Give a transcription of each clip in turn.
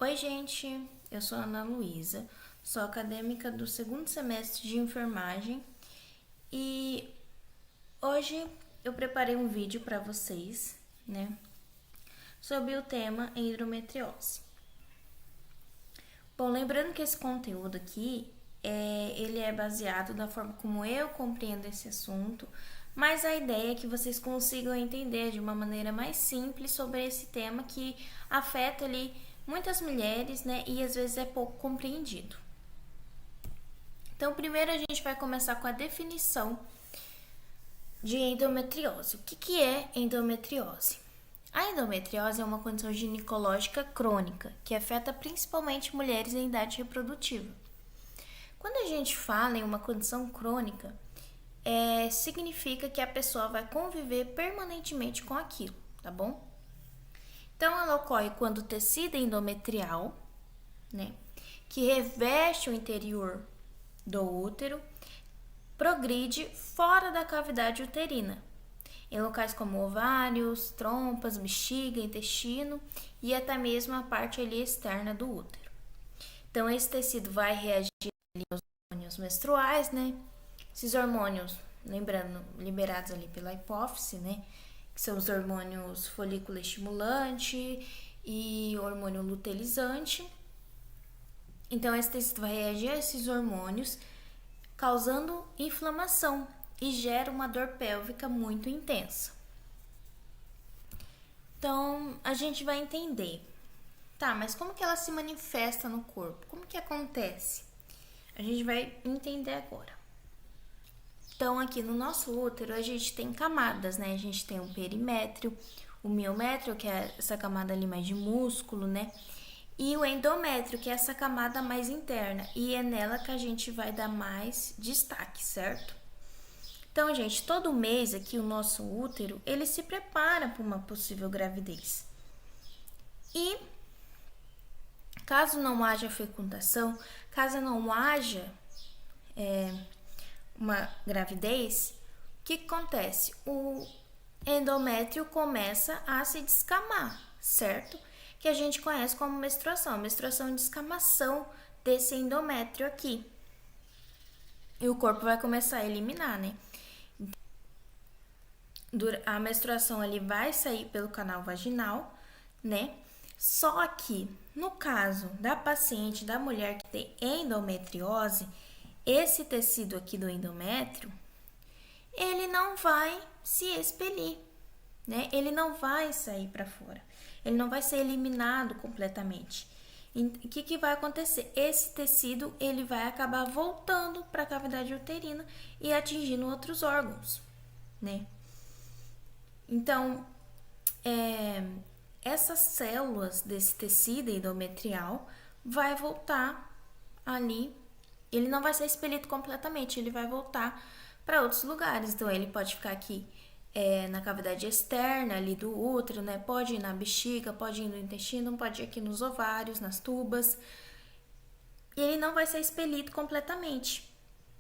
Oi, gente, eu sou a Ana Luísa, sou acadêmica do segundo semestre de enfermagem e hoje eu preparei um vídeo para vocês, né, sobre o tema endometriose. Bom, lembrando que esse conteúdo aqui, ele é baseado na forma como eu compreendo esse assunto, mas a ideia é que vocês consigam entender de uma maneira mais simples sobre esse tema que afeta ali muitas mulheres, né, e às vezes é pouco compreendido. Então, primeiro a gente vai começar com a definição de endometriose. O que é endometriose? A endometriose é uma condição ginecológica crônica que afeta principalmente mulheres em idade reprodutiva. Quando a gente fala em uma condição crônica, significa que a pessoa vai conviver permanentemente com aquilo, tá bom? Então, ela ocorre quando o tecido endometrial, né, que reveste o interior do útero, progride fora da cavidade uterina, em locais como ovários, trompas, bexiga, intestino e até mesmo a parte ali externa do útero. Então, esse tecido vai reagir aos hormônios menstruais, né? Esses hormônios, lembrando, liberados ali pela hipófise, né? Que são os hormônios folículo estimulante e hormônio luteinizante. Então, esse tecido vai reagir a esses hormônios, causando inflamação e gera uma dor pélvica muito intensa. Então, a gente vai entender, tá, mas como que ela se manifesta no corpo? Como que acontece? A gente vai entender agora. Então, aqui no nosso útero, a gente tem camadas, né? A gente tem o perimétrio, o miométrio, que é essa camada ali mais de músculo, né? E o endométrio, que é essa camada mais interna. E é nela que a gente vai dar mais destaque, certo? Então, gente, todo mês aqui o nosso útero, ele se prepara para uma possível gravidez. E caso não haja fecundação, caso não haja uma gravidez, o que acontece? O endométrio começa a se descamar, certo? Que a gente conhece como menstruação. Menstruação é descamação desse endométrio aqui. E o corpo vai começar a eliminar, né? A menstruação ali vai sair pelo canal vaginal, né? Só que no caso da paciente, da mulher que tem endometriose, esse tecido aqui do endométrio, ele não vai se expelir, né? Ele não vai sair para fora. Ele não vai ser eliminado completamente. O que vai acontecer? Esse tecido, ele vai acabar voltando para a cavidade uterina e atingindo outros órgãos, né? Então, essas células desse tecido endometrial vai voltar ali, ele não vai ser expelido completamente, ele vai voltar para outros lugares. Então, ele pode ficar aqui na cavidade externa ali do útero, né? Pode ir na bexiga, pode ir no intestino, pode ir aqui nos ovários, nas tubas. E ele não vai ser expelido completamente.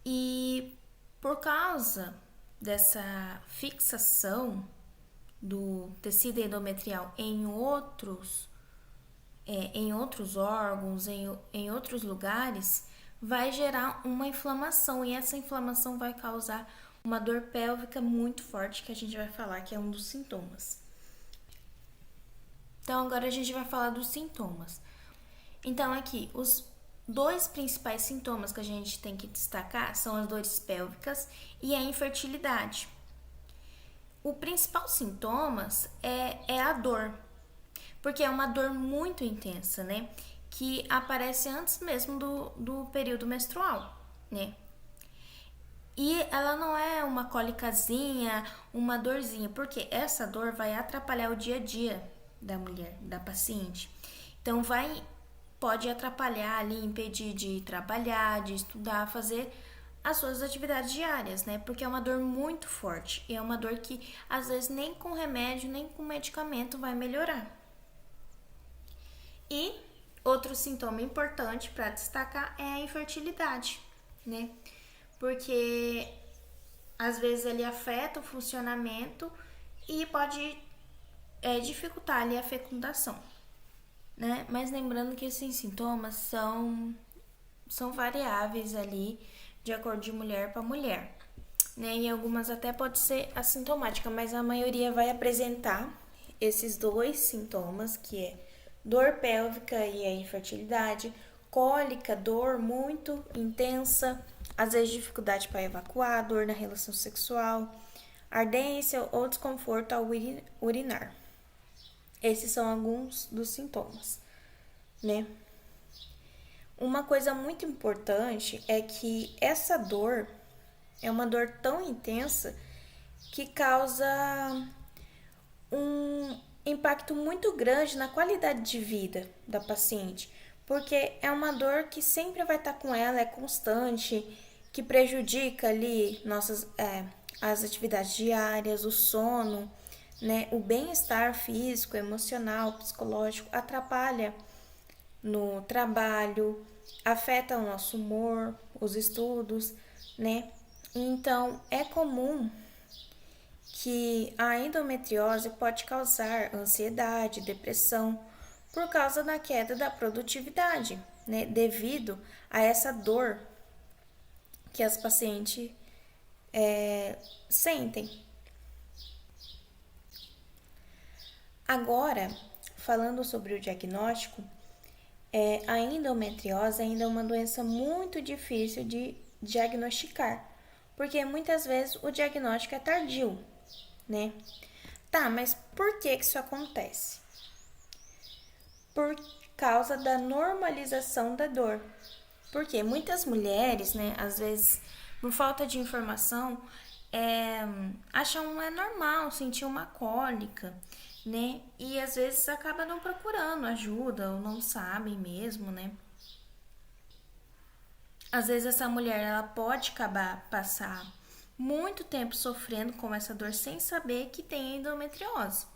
E por causa dessa fixação do tecido endometrial em outros órgãos, em outros lugares, vai gerar uma inflamação e essa inflamação vai causar uma dor pélvica muito forte, que a gente vai falar que é um dos sintomas. Então, agora a gente vai falar dos sintomas. Então, aqui, os dois principais sintomas que a gente tem que destacar são as dores pélvicas e a infertilidade. O principal sintomas é a dor, porque é uma dor muito intensa, né? Que aparece antes mesmo do período menstrual, né? E ela não é uma cólicazinha, uma dorzinha, porque essa dor vai atrapalhar o dia a dia da mulher, da paciente. Então, pode atrapalhar ali, impedir de trabalhar, de estudar, fazer as suas atividades diárias, né? Porque é uma dor muito forte e é uma dor que às vezes nem com remédio, nem com medicamento vai melhorar. E outro sintoma importante para destacar é a infertilidade, né? Porque às vezes ele afeta o funcionamento e pode dificultar ali a fecundação, né? Mas lembrando que esses sintomas são variáveis ali de acordo de mulher para mulher, né? E algumas até pode ser assintomática, mas a maioria vai apresentar esses dois sintomas, que é dor pélvica e a infertilidade, cólica, dor muito intensa, às vezes dificuldade para evacuar, dor na relação sexual, ardência ou desconforto ao urinar. Esses são alguns dos sintomas, né? Uma coisa muito importante é que essa dor é uma dor tão intensa que causa um impacto muito grande na qualidade de vida da paciente, porque é uma dor que sempre vai estar com ela, é constante, que prejudica ali as atividades diárias, o sono, né, o bem-estar físico, emocional, psicológico, atrapalha no trabalho, afeta o nosso humor, os estudos, né? Então, é comum que a endometriose pode causar ansiedade, depressão, por causa da queda da produtividade, né? Devido a essa dor que as pacientes sentem. Agora, falando sobre o diagnóstico, a endometriose ainda é uma doença muito difícil de diagnosticar, porque muitas vezes o diagnóstico é tardio, né? Tá, mas por que isso acontece? Por causa da normalização da dor. Porque muitas mulheres, né, às vezes, por falta de informação, acham normal sentir uma cólica, né? E às vezes acaba não procurando ajuda ou não sabem mesmo, né? Às vezes essa mulher ela pode acabar passar muito tempo sofrendo com essa dor sem saber que tem endometriose.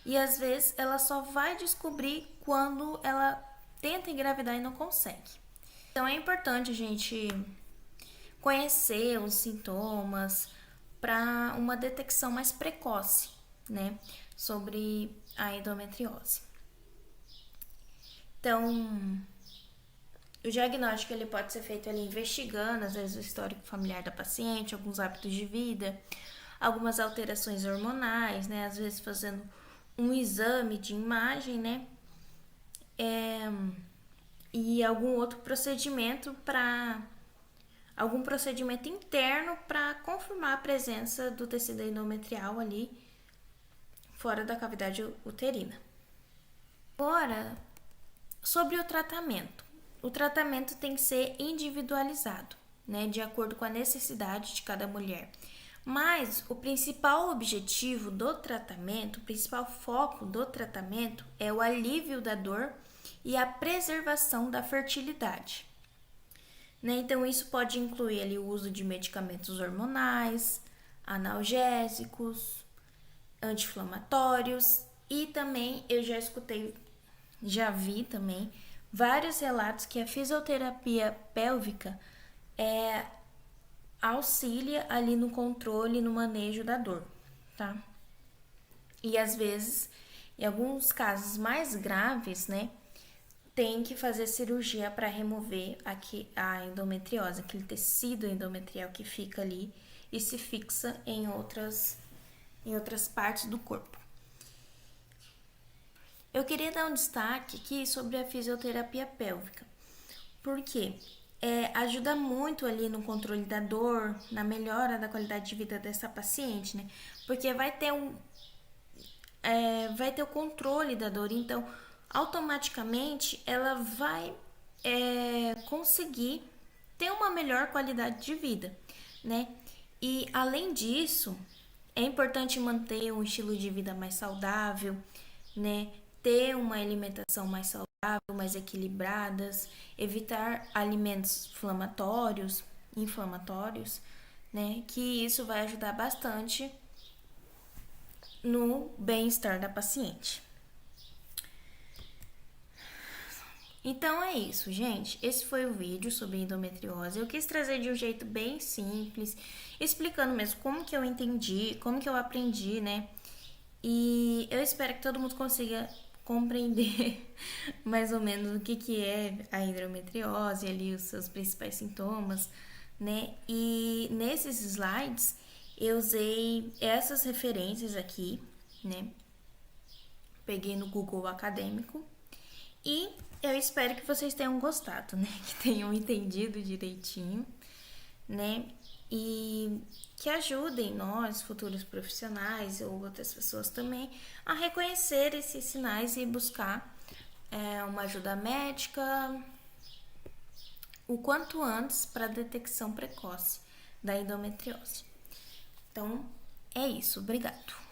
E às vezes ela só vai descobrir quando ela tenta engravidar e não consegue. Então é importante a gente conhecer os sintomas para uma detecção mais precoce, né, sobre a endometriose. Então, o diagnóstico ele pode ser feito ali investigando, às vezes, o histórico familiar da paciente, alguns hábitos de vida, algumas alterações hormonais, né, às vezes fazendo um exame de imagem, né, e algum outro procedimento algum procedimento interno para confirmar a presença do tecido endometrial ali fora da cavidade uterina. Agora, sobre o tratamento. O tratamento tem que ser individualizado, né, de acordo com a necessidade de cada mulher. Mas o principal objetivo do tratamento, o principal foco do tratamento é o alívio da dor e a preservação da fertilidade. Né? Então, isso pode incluir ali, o uso de medicamentos hormonais, analgésicos, anti-inflamatórios e também eu já vi também vários relatos que a fisioterapia pélvica auxilia ali no controle e no manejo da dor, tá? E às vezes, em alguns casos mais graves, né, tem que fazer cirurgia para remover a endometriose, aquele tecido endometrial que fica ali e se fixa em outras partes do corpo. Eu queria dar um destaque aqui sobre a fisioterapia pélvica, porque ajuda muito ali no controle da dor, na melhora da qualidade de vida dessa paciente, né? Porque vai ter o controle da dor, então automaticamente ela vai conseguir ter uma melhor qualidade de vida, né? E além disso, é importante manter um estilo de vida mais saudável, né? Ter uma alimentação mais saudável, mais equilibradas, evitar alimentos inflamatórios, né? Que isso vai ajudar bastante no bem-estar da paciente. Então é isso, gente. Esse foi o vídeo sobre endometriose. Eu quis trazer de um jeito bem simples, explicando mesmo como que eu entendi, como que eu aprendi, né? E eu espero que todo mundo consiga compreender mais ou menos o que é a endometriose, ali os seus principais sintomas, né? E nesses slides eu usei essas referências aqui, né? Peguei no Google Acadêmico e eu espero que vocês tenham gostado, né? Que tenham entendido direitinho, né? E que ajudem nós, futuros profissionais ou outras pessoas também, a reconhecer esses sinais e buscar uma ajuda médica o quanto antes para a detecção precoce da endometriose. Então, é isso. Obrigado.